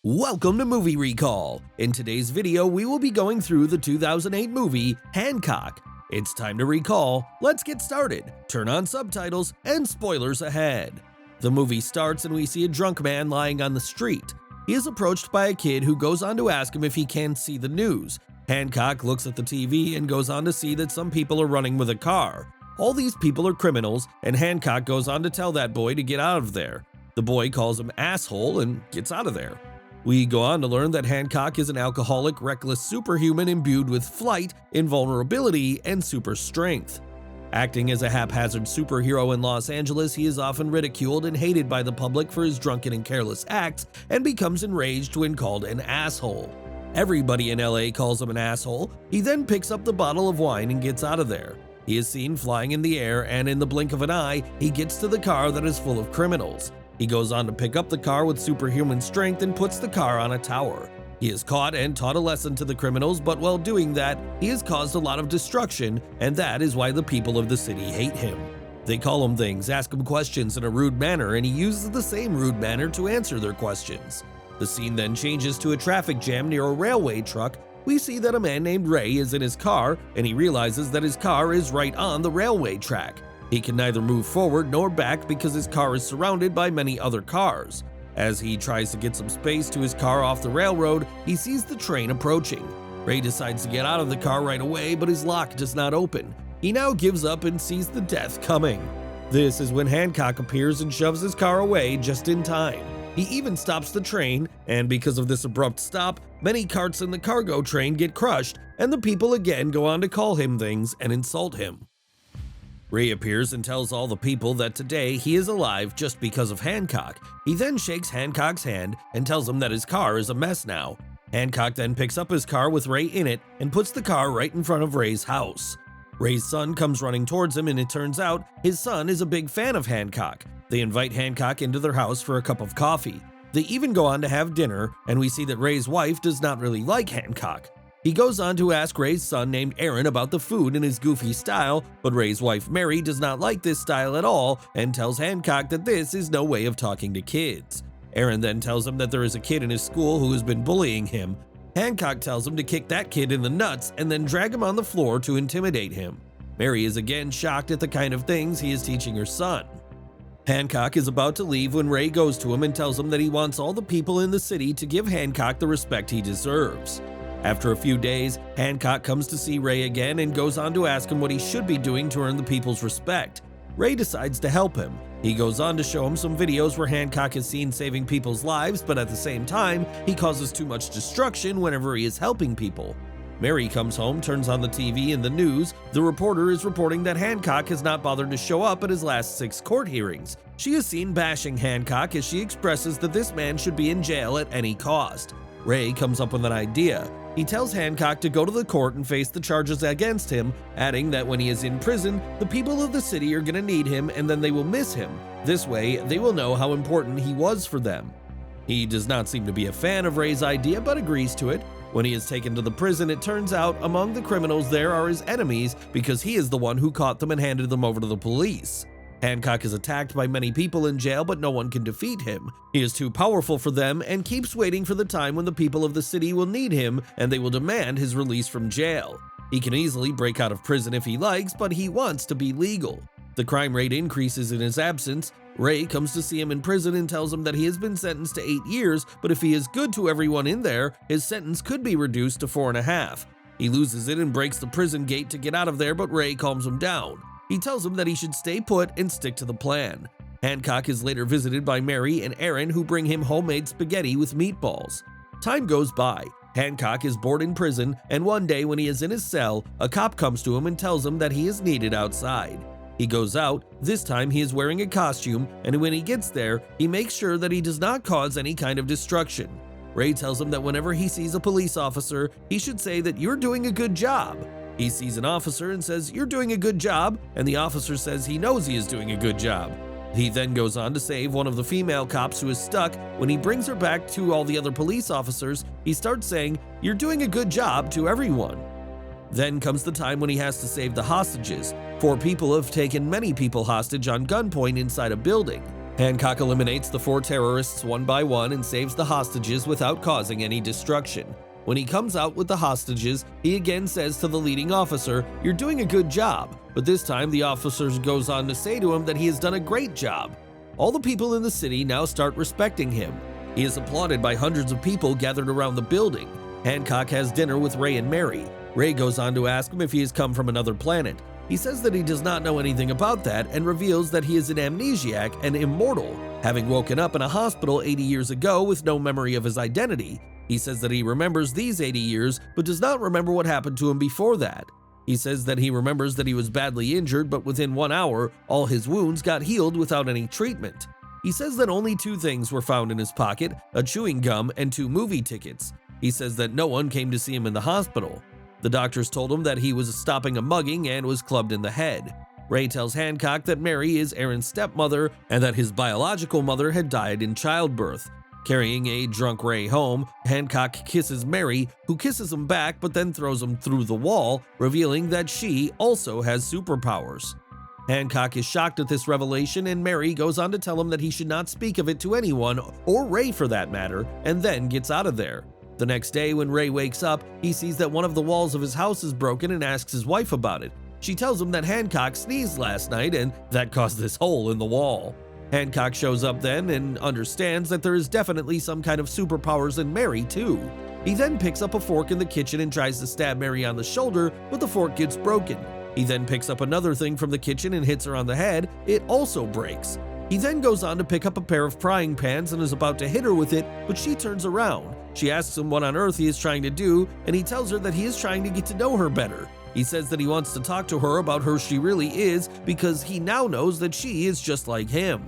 Welcome to Movie Recall. In today's video, we will be going through the 2008 movie Hancock. It's time to recall. Let's get started. Turn on subtitles and spoilers ahead. The movie starts and we see a drunk man lying on the street. He is approached by a kid who goes on to ask him if he can see the news. Hancock looks at the TV and goes on to see that some people are running with a car. All these people are criminals, and Hancock goes on to tell that boy to get out of there. The boy calls him asshole and gets out of there. We go on to learn that Hancock is an alcoholic, reckless superhuman imbued with flight, invulnerability, and super strength. Acting as a haphazard superhero in Los Angeles, he is often ridiculed and hated by the public for his drunken and careless acts, and becomes enraged when called an asshole. Everybody in LA calls him an asshole. He then picks up the bottle of wine and gets out of there. He is seen flying in the air, and in the blink of an eye, he gets to the car that is full of criminals. He goes on to pick up the car with superhuman strength and puts the car on a tower. He is caught and taught a lesson to the criminals, but while doing that, he has caused a lot of destruction, and that is why the people of the city hate him. They call him things, ask him questions in a rude manner, and he uses the same rude manner to answer their questions. The scene then changes to a traffic jam near a railway truck. We see that a man named Ray is in his car, and he realizes that his car is right on the railway track. He can neither move forward nor back because his car is surrounded by many other cars. As he tries to get some space to his car off the railroad, he sees the train approaching. Ray decides to get out of the car right away, but his lock does not open. He now gives up and sees the death coming. This is when Hancock appears and shoves his car away just in time. He even stops the train, and because of this abrupt stop, many carts in the cargo train get crushed, and the people again go on to call him things and insult him. Ray appears and tells all the people that today he is alive just because of Hancock. He then shakes Hancock's hand and tells him that his car is a mess now. Hancock then picks up his car with Ray in it and puts the car right in front of Ray's house. Ray's son comes running towards him, and it turns out his son is a big fan of Hancock. They invite Hancock into their house for a cup of coffee. They even go on to have dinner, and we see that Ray's wife does not really like Hancock. He goes on to ask Ray's son named Aaron about the food in his goofy style, but Ray's wife Mary does not like this style at all and tells Hancock that this is no way of talking to kids. Aaron then tells him that there is a kid in his school who has been bullying him. Hancock tells him to kick that kid in the nuts and then drag him on the floor to intimidate him. Mary is again shocked at the kind of things he is teaching her son. Hancock is about to leave when Ray goes to him and tells him that he wants all the people in the city to give Hancock the respect he deserves. After a few days, Hancock comes to see Ray again and goes on to ask him what he should be doing to earn the people's respect. Ray decides to help him. He goes on to show him some videos where Hancock is seen saving people's lives, but at the same time, he causes too much destruction whenever he is helping people. Mary comes home, turns on the TV and the news. The reporter is reporting that Hancock has not bothered to show up at his last 6 court hearings. She is seen bashing Hancock as she expresses that this man should be in jail at any cost. Ray comes up with an idea. He tells Hancock to go to the court and face the charges against him, adding that when he is in prison, the people of the city are going to need him and then they will miss him. This way, they will know how important he was for them. He does not seem to be a fan of Ray's idea, but agrees to it. When he is taken to the prison, it turns out among the criminals there are his enemies because he is the one who caught them and handed them over to the police. Hancock is attacked by many people in jail, but no one can defeat him. He is too powerful for them and keeps waiting for the time when the people of the city will need him and they will demand his release from jail. He can easily break out of prison if he likes, but he wants to be legal. The crime rate increases in his absence. Ray comes to see him in prison and tells him that he has been sentenced to 8 years, but if he is good to everyone in there, his sentence could be reduced to 4.5. He loses it and breaks the prison gate to get out of there, but Ray calms him down. He tells him that he should stay put and stick to the plan. Hancock is later visited by Mary and Aaron, who bring him homemade spaghetti with meatballs. Time goes by. Hancock is bored in prison, and one day when he is in his cell, a cop comes to him and tells him that he is needed outside. He goes out. This time he is wearing a costume, and when he gets there, he makes sure that he does not cause any kind of destruction. Ray tells him that whenever he sees a police officer, he should say that you're doing a good job. He sees an officer and says, "You're doing a good job," and the officer says he knows he is doing a good job. He then goes on to save one of the female cops who is stuck. When he brings her back to all the other police officers, he starts saying, "You're doing a good job" to everyone. Then comes the time when he has to save the hostages. 4 people have taken many people hostage on gunpoint inside a building. Hancock eliminates the 4 terrorists one by one and saves the hostages without causing any destruction. When he comes out with the hostages, he again says to the leading officer, "You're doing a good job," but this time the officer goes on to say to him that he has done a great job. All the people in the city now start respecting him. He is applauded by hundreds of people gathered around the building. Hancock has dinner with Ray and Mary. Ray goes on to ask him if he has come from another planet. He says that he does not know anything about that and reveals that he is an amnesiac and immortal, having woken up in a hospital 80 years ago with no memory of his identity. He says that he remembers these 80 years but does not remember what happened to him before that. He says that he remembers that he was badly injured, but within 1 hour, all his wounds got healed without any treatment. He says that only 2 things were found in his pocket, a chewing gum and 2 movie tickets. He says that no one came to see him in the hospital. The doctors told him that he was stopping a mugging and was clubbed in the head. Ray tells Hancock that Mary is Aaron's stepmother and that his biological mother had died in childbirth. Carrying a drunk Ray home, Hancock kisses Mary, who kisses him back but then throws him through the wall, revealing that she also has superpowers. Hancock is shocked at this revelation, and Mary goes on to tell him that he should not speak of it to anyone, or Ray for that matter, and then gets out of there. The next day, when Ray wakes up, he sees that one of the walls of his house is broken and asks his wife about it. She tells him that Hancock sneezed last night and that caused this hole in the wall. Hancock shows up then and understands that there is definitely some kind of superpowers in Mary too. He then picks up a fork in the kitchen and tries to stab Mary on the shoulder, but the fork gets broken. He then picks up another thing from the kitchen and hits her on the head. It also breaks. He then goes on to pick up a pair of frying pans and is about to hit her with it, but she turns around. She asks him what on earth he is trying to do, and he tells her that he is trying to get to know her better. He says that he wants to talk to her about who she really is because he now knows that she is just like him.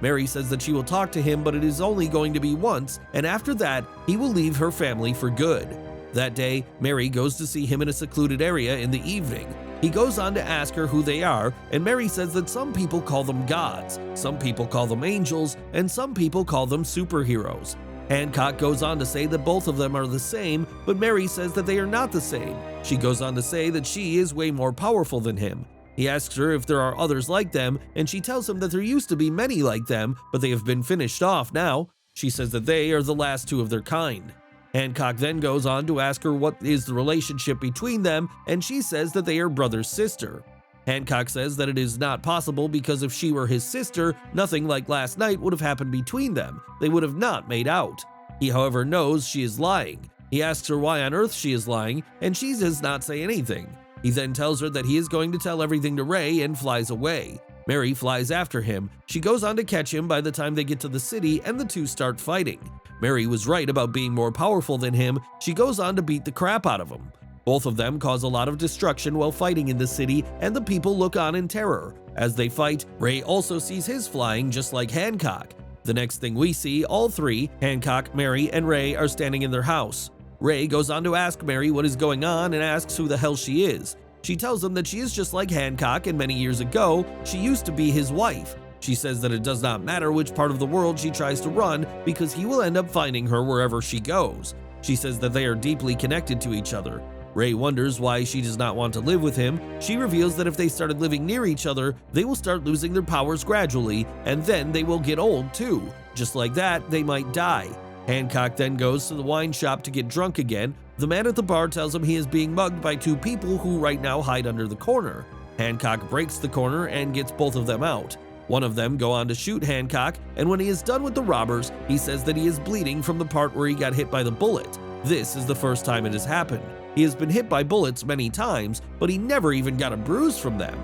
Mary says that she will talk to him, but it is only going to be once, and after that, he will leave her family for good. That day, Mary goes to see him in a secluded area in the evening. He goes on to ask her who they are, and Mary says that some people call them gods, some people call them angels, and some people call them superheroes. Hancock goes on to say that both of them are the same, but Mary says that they are not the same. She goes on to say that she is way more powerful than him. He asks her if there are others like them, and she tells him that there used to be many like them, but they have been finished off now. She says that they are the last 2 of their kind. Hancock then goes on to ask her what is the relationship between them, and she says that they are brother-sister. Hancock says that it is not possible because if she were his sister, nothing like last night would have happened between them. They would have not made out. He, however, knows she is lying. He asks her why on earth she is lying, and she does not say anything. He then tells her that he is going to tell everything to Ray and flies away. Mary flies after him. She goes on to catch him by the time they get to the city, and the 2 start fighting. Mary was right about being more powerful than him. She goes on to beat the crap out of him. Both of them cause a lot of destruction while fighting in the city, and the people look on in terror. As they fight, Ray also sees his flying just like Hancock. The next thing we see, all 3, Hancock, Mary, and Ray, are standing in their house. Ray goes on to ask Mary what is going on and asks who the hell she is. She tells him that she is just like Hancock, and many years ago, she used to be his wife. She says that it does not matter which part of the world she tries to run because he will end up finding her wherever she goes. She says that they are deeply connected to each other. Ray wonders why she does not want to live with him. She reveals that if they started living near each other, they will start losing their powers gradually, and then they will get old too. Just like that, they might die. Hancock then goes to the wine shop to get drunk again. The man at the bar tells him he is being mugged by 2 people who right now hide under the corner. Hancock breaks the corner and gets both of them out. One of them go on to shoot Hancock, and when he is done with the robbers, he says that he is bleeding from the part where he got hit by the bullet. This is the first time it has happened. He has been hit by bullets many times, but he never even got a bruise from them.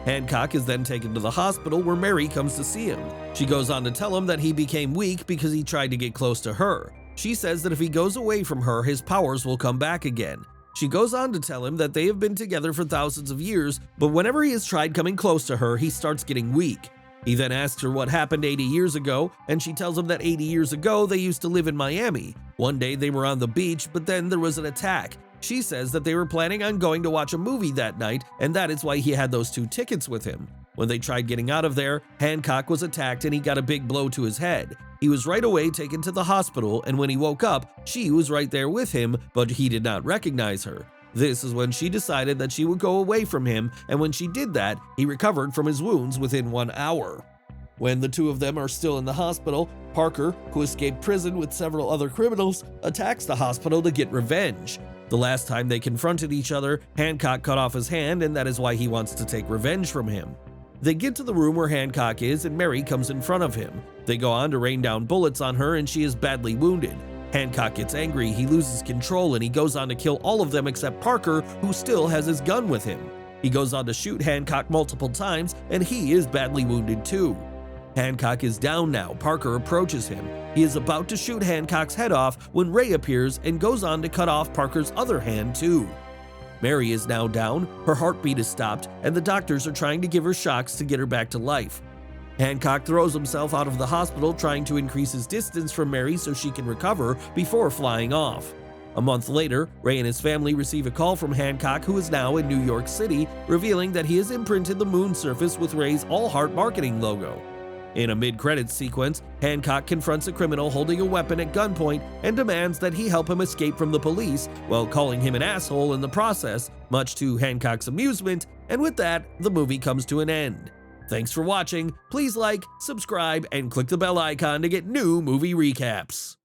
Hancock is then taken to the hospital where Mary comes to see him. She goes on to tell him that he became weak because he tried to get close to her. She says that if he goes away from her, his powers will come back again. She goes on to tell him that they have been together for thousands of years, but whenever he has tried coming close to her, he starts getting weak. He then asks her what happened 80 years ago, and she tells him that 80 years ago they used to live in Miami. One day they were on the beach, but then there was an attack. She says that they were planning on going to watch a movie that night, and that is why he had those 2 tickets with him. When they tried getting out of there, Hancock was attacked and he got a big blow to his head. He was right away taken to the hospital, and when he woke up, she was right there with him, but he did not recognize her. This is when she decided that she would go away from him, and when she did that, he recovered from his wounds within 1 hour. When the two of them are still in the hospital, Parker, who escaped prison with several other criminals, attacks the hospital to get revenge. The last time they confronted each other, Hancock cut off his hand, and that is why he wants to take revenge from him. They get to the room where Hancock is, and Mary comes in front of him. They go on to rain down bullets on her, and she is badly wounded. Hancock gets angry, he loses control, and he goes on to kill all of them except Parker, who still has his gun with him. He goes on to shoot Hancock multiple times, and he is badly wounded too. Hancock is down now. Parker approaches him. He is about to shoot Hancock's head off when Ray appears and goes on to cut off Parker's other hand too. Mary is now down, her heartbeat is stopped, and the doctors are trying to give her shocks to get her back to life. Hancock throws himself out of the hospital, trying to increase his distance from Mary so she can recover before flying off. A month later, Ray and his family receive a call from Hancock, who is now in New York City, revealing that he has imprinted the moon surface with Ray's All Heart marketing logo. In a mid-credits sequence, Hancock confronts a criminal holding a weapon at gunpoint and demands that he help him escape from the police, while calling him an asshole in the process, much to Hancock's amusement, and with that, the movie comes to an end. Thanks for watching. Please like, subscribe, and click the bell icon to get new movie recaps.